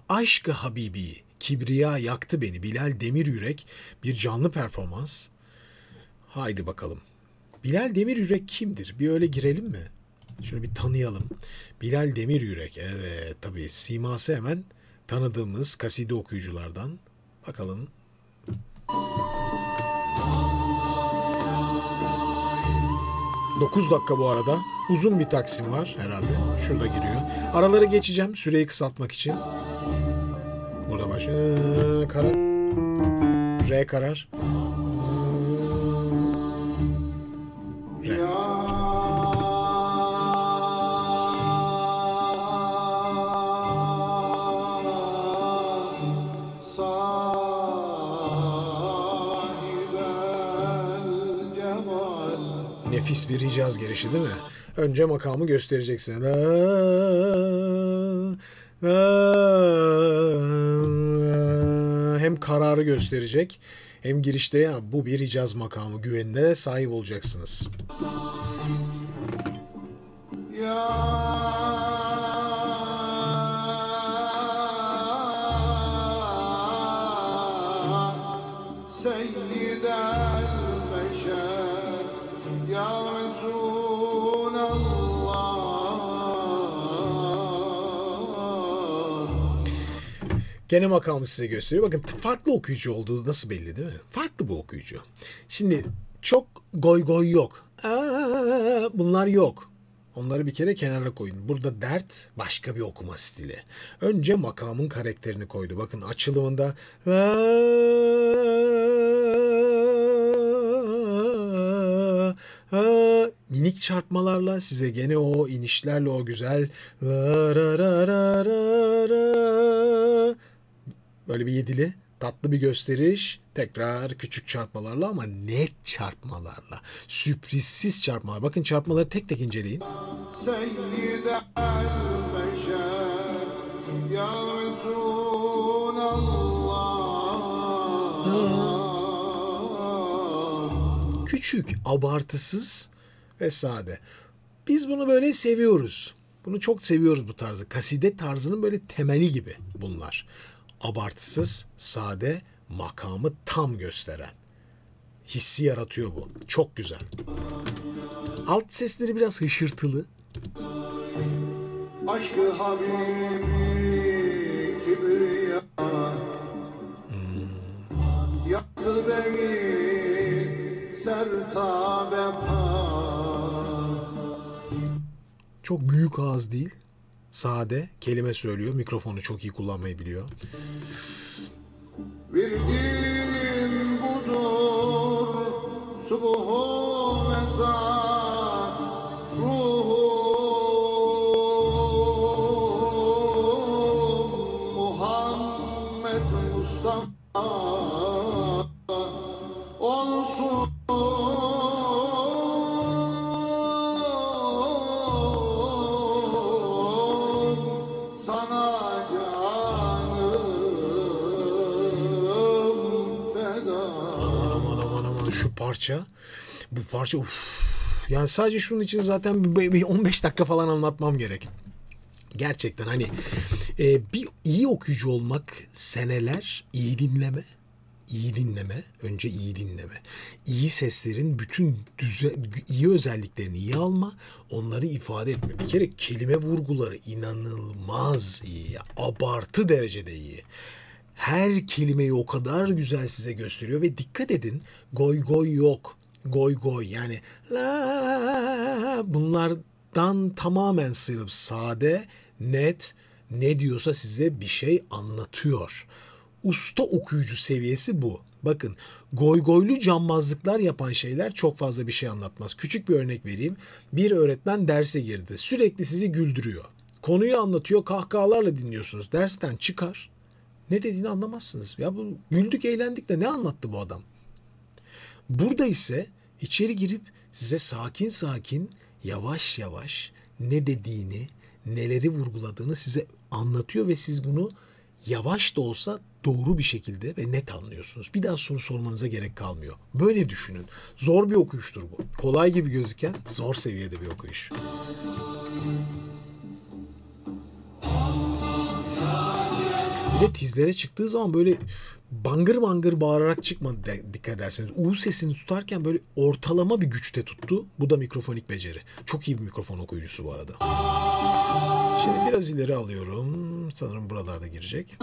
Aşkı Habibi, Kibriya yaktı beni. Bilal Demiryürek, bir canlı performans. Haydi bakalım. Bilal Demiryürek kimdir? Bir öyle girelim mi? Şunu bir tanıyalım. Bilal Demiryürek. Evet tabii siması hemen tanıdığımız kaside okuyuculardan. Bakalım. ...9 dakika bu arada. Uzun bir taksim var herhalde. Şurada giriyor. Araları geçeceğim süreyi kısaltmak için. Burada başlıyor. Karar. R karar. R. Nefis bir Hicaz girişi değil mi? Önce makamı göstereceksin. Hem kararı gösterecek hem girişte ya bu bir Hicaz makamı güvenine sahip olacaksınız. Gene makamı size gösteriyor. Bakın farklı okuyucu olduğu nasıl belli değil mi? Farklı bu okuyucu. Şimdi çok goy goy yok. Bunlar yok. Onları bir kere kenara koyun. Burada dert başka bir okuma stili. Önce makamın karakterini koydu. Bakın açılımında minik çarpmalarla size gene o inişlerle o güzel böyle bir yedili tatlı bir gösteriş, tekrar küçük çarpmalarla ama net çarpmalarla, sürprizsiz çarpmalar. Bakın çarpmaları tek tek inceleyin. Küçük, abartısız ve sade. Biz bunu böyle seviyoruz. Bunu çok seviyoruz bu tarzı. Kaside tarzının böyle temeli gibi bunlar. Abartısız, sade, makamı tam gösteren. Hissi yaratıyor bu. Çok güzel. Alt sesleri biraz hışırtılı. Aşkı Habibi Kibriya yaktı beni sertabe pa. Çok büyük ağız değil. Sade, kelime söylüyor. Mikrofonu çok iyi kullanmayı biliyor. Virdim budur subuhu mezar ruhum Muhammed Mustafa olsun. Bu parça yani sadece şunun için zaten bir 15 dakika falan anlatmam gerek. Gerçekten hani bir iyi okuyucu olmak seneler, iyi dinleme, önce iyi dinleme. İyi seslerin bütün iyi özelliklerini iyi alma, onları ifade etme. Bir kere kelime vurguları inanılmaz iyi, abartı derecede iyi. Her kelimeyi o kadar güzel size gösteriyor ve dikkat edin, goy goy yok. Goy goy yani bunlardan tamamen sıyrılıp sade, net, ne diyorsa size bir şey anlatıyor. Usta okuyucu seviyesi bu. Bakın goy goylu cambazlıklar yapan şeyler çok fazla bir şey anlatmaz. Küçük bir örnek vereyim. Bir öğretmen derse girdi. Sürekli sizi güldürüyor. Konuyu anlatıyor, kahkahalarla dinliyorsunuz. Dersten çıkar. Ne dediğini anlamazsınız. Ya bu güldük, eğlendik de ne anlattı bu adam? Burada ise içeri girip size sakin sakin, yavaş yavaş ne dediğini, neleri vurguladığını size anlatıyor ve siz bunu yavaş da olsa doğru bir şekilde ve net anlıyorsunuz. Bir daha soru sormanıza gerek kalmıyor. Böyle düşünün. Zor bir okuyuştur bu. Kolay gibi gözüken zor seviyede bir okuyuş. Allah Bir de tizlere çıktığı zaman böyle bangır bangır bağırarak çıkmadı dikkat ederseniz. U sesini tutarken böyle ortalama bir güçte tuttu. Bu da mikrofonik beceri. Çok iyi bir mikrofon okuyucusu bu arada. Şimdi biraz ileri alıyorum. Sanırım buralarda girecek.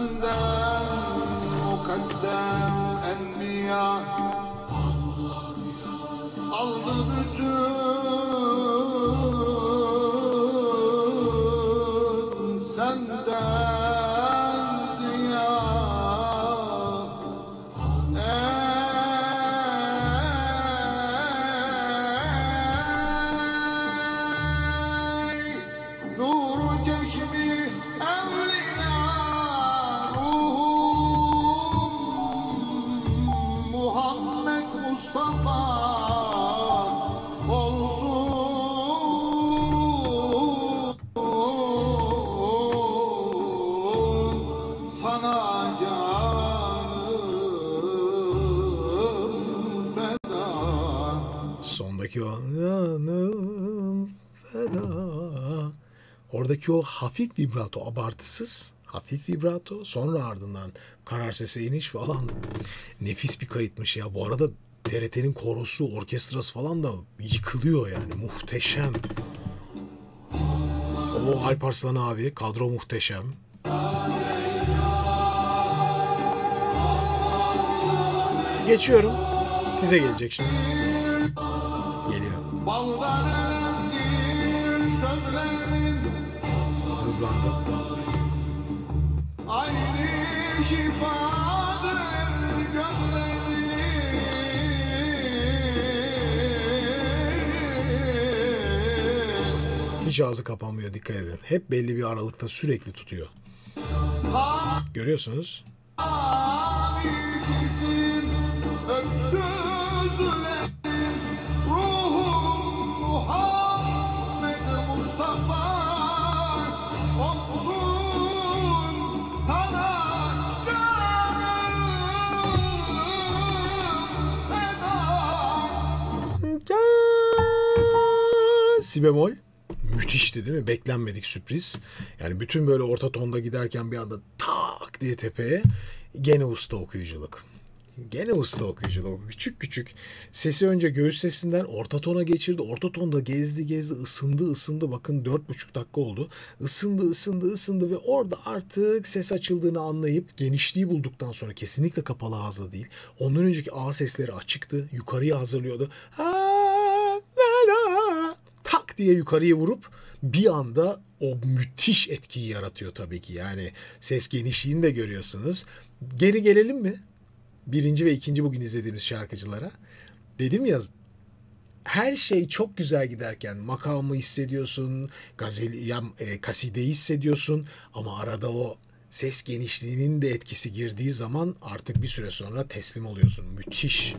Aldı bütün senden ziya. Ey nuru çekmi evliya ruhum Muhammed Mustafa Sondaki o yanım feda. Oradaki o hafif vibrato, abartısız hafif vibrato, sonra ardından karar sese iniş falan. Nefis bir kayıtmış ya. Bu arada TRT'nin korosu, orkestrası falan da yıkılıyor yani. Muhteşem. O Alparslan abi, kadro muhteşem. Geçiyorum. Tize gelecek şimdi. Geliyor. Hızlandı. Hiç ağzı kapanmıyor, dikkat edin. Hep belli bir aralıkta sürekli tutuyor. Görüyorsunuz. Si bemol. Müthişti değil mi? Beklenmedik sürpriz. Yani bütün böyle orta tonda giderken bir anda tak diye tepeye. Gene usta okuyuculuk. Gene usta okuyuculuk. Küçük küçük. Sesi önce göğüs sesinden orta tona geçirdi. Orta tonda gezdi ısındı. Bakın 4,5 dakika oldu. Isındı ve orada artık ses açıldığını anlayıp genişliği bulduktan sonra, kesinlikle kapalı ağızla değil. Ondan önceki A sesleri açıktı. Yukarıya hazırlıyordu. Tak diye yukarıya vurup bir anda o müthiş etkiyi yaratıyor tabii ki. Yani ses genişliğini de görüyorsunuz. Geri gelelim mi? Birinci ve ikinci bugün izlediğimiz şarkıcılara. Dedim ya, her şey çok güzel giderken makamı hissediyorsun, kasideyi hissediyorsun ama arada o ses genişliğinin de etkisi girdiği zaman artık bir süre sonra teslim oluyorsun. Müthiş.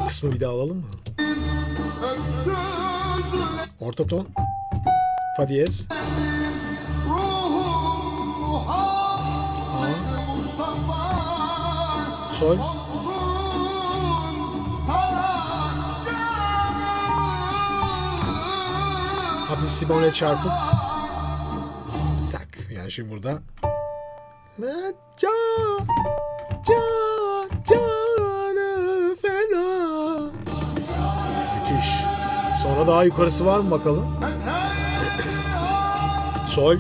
O kısmı bir daha alalım mı? Orta ton. Fa diyez. Sol. Hafif si bemole çarpıp tak. Yani şimdi burada canı fena. Müthiş. Sonra daha yukarısı var mı bakalım? Sol.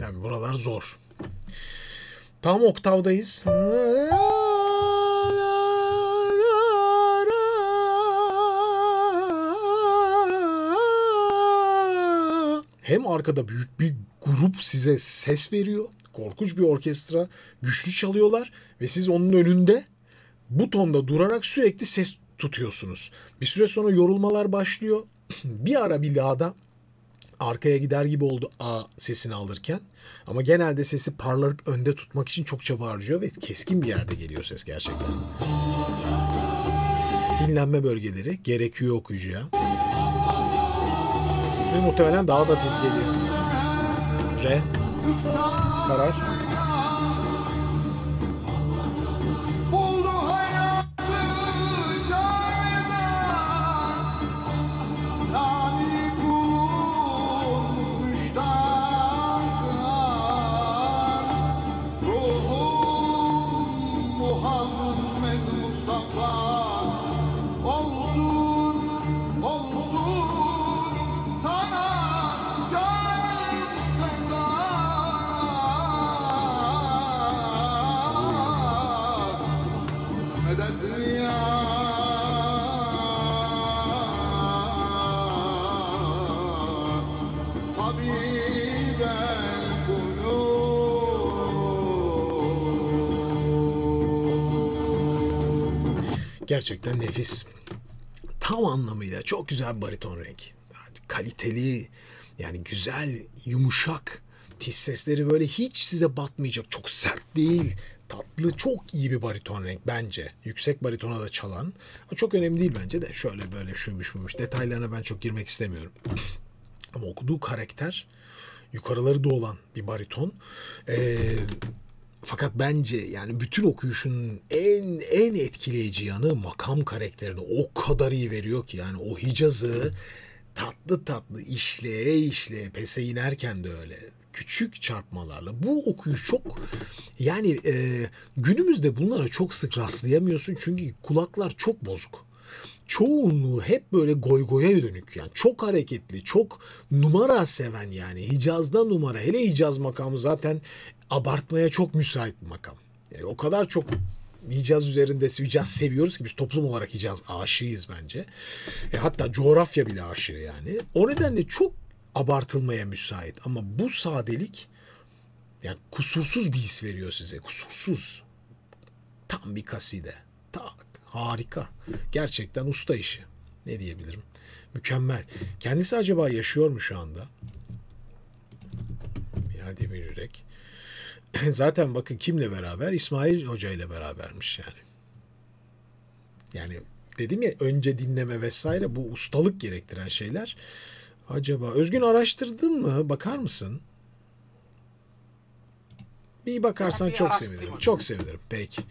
Yani buralar zor. Tam oktavdayız. Hem arkada büyük bir grup size ses veriyor. Korkunç bir orkestra. Güçlü çalıyorlar. Ve siz onun önünde bu tonda durarak sürekli ses tutuyorsunuz. Bir süre sonra yorulmalar başlıyor. Bir ara bir la'da Arkaya gider gibi oldu A sesini alırken. Ama genelde sesi parlak önde tutmak için çok çaba harcıyor ve keskin bir yerde geliyor ses gerçekten. Dinlenme bölgeleri gerekiyor okuyucuya. Ve muhtemelen daha da tiz geliyor. Re, karar. Buldu hayatı caydar, Lali kulun müştaklar. Ruhum Muhammed Mustafa olsun, olsun sana canım feda. Medet ya tabibel kulub. Gerçekten nefis. Tam anlamıyla çok güzel bir bariton renk. Kaliteli, yani güzel, yumuşak. Tiz sesleri böyle hiç size batmayacak. Çok sert değil. Tatlı, çok iyi bir bariton renk bence. Yüksek baritona da çalan. Çok önemli değil bence de. Şöyle böyle şuymuş buymuş. Detaylarına ben çok girmek istemiyorum. Ama okuduğu karakter yukarıları da olan bir bariton. Fakat bence yani bütün okuyuşun en etkileyici yanı makam karakterini o kadar iyi veriyor ki, yani o Hicaz'ı tatlı tatlı işleye işleye pese inerken de öyle küçük çarpmalarla. Bu okuyuş çok, yani günümüzde bunlara çok sık rastlayamıyorsun çünkü kulaklar çok bozuk. Çoğunluğu hep böyle goygoya dönük, yani çok hareketli, çok numara seven, yani Hicaz'da numara, hele Hicaz makamı zaten abartmaya çok müsait bir makam. Yani o kadar çok Hicaz üzerinde Hicaz seviyoruz ki biz toplum olarak Hicaz aşığıyız bence. Hatta coğrafya bile aşığı yani. O nedenle çok abartılmaya müsait ama bu sadelik yani kusursuz bir his veriyor size. Kusursuz. Tam bir kaside. Tak. Harika. Gerçekten usta işi. Ne diyebilirim? Mükemmel. Kendisi acaba yaşıyor mu şu anda? Bilal Demirürek. Zaten bakın kimle beraber? İsmail Hoca ile berabermiş yani. Yani dedim ya, önce dinleme vesaire, bu ustalık gerektiren şeyler. Acaba Özgün araştırdın mı? Bakar mısın? Bir bakarsan Bir çok araştırayım sevinirim. hocam. Çok sevinirim. Peki.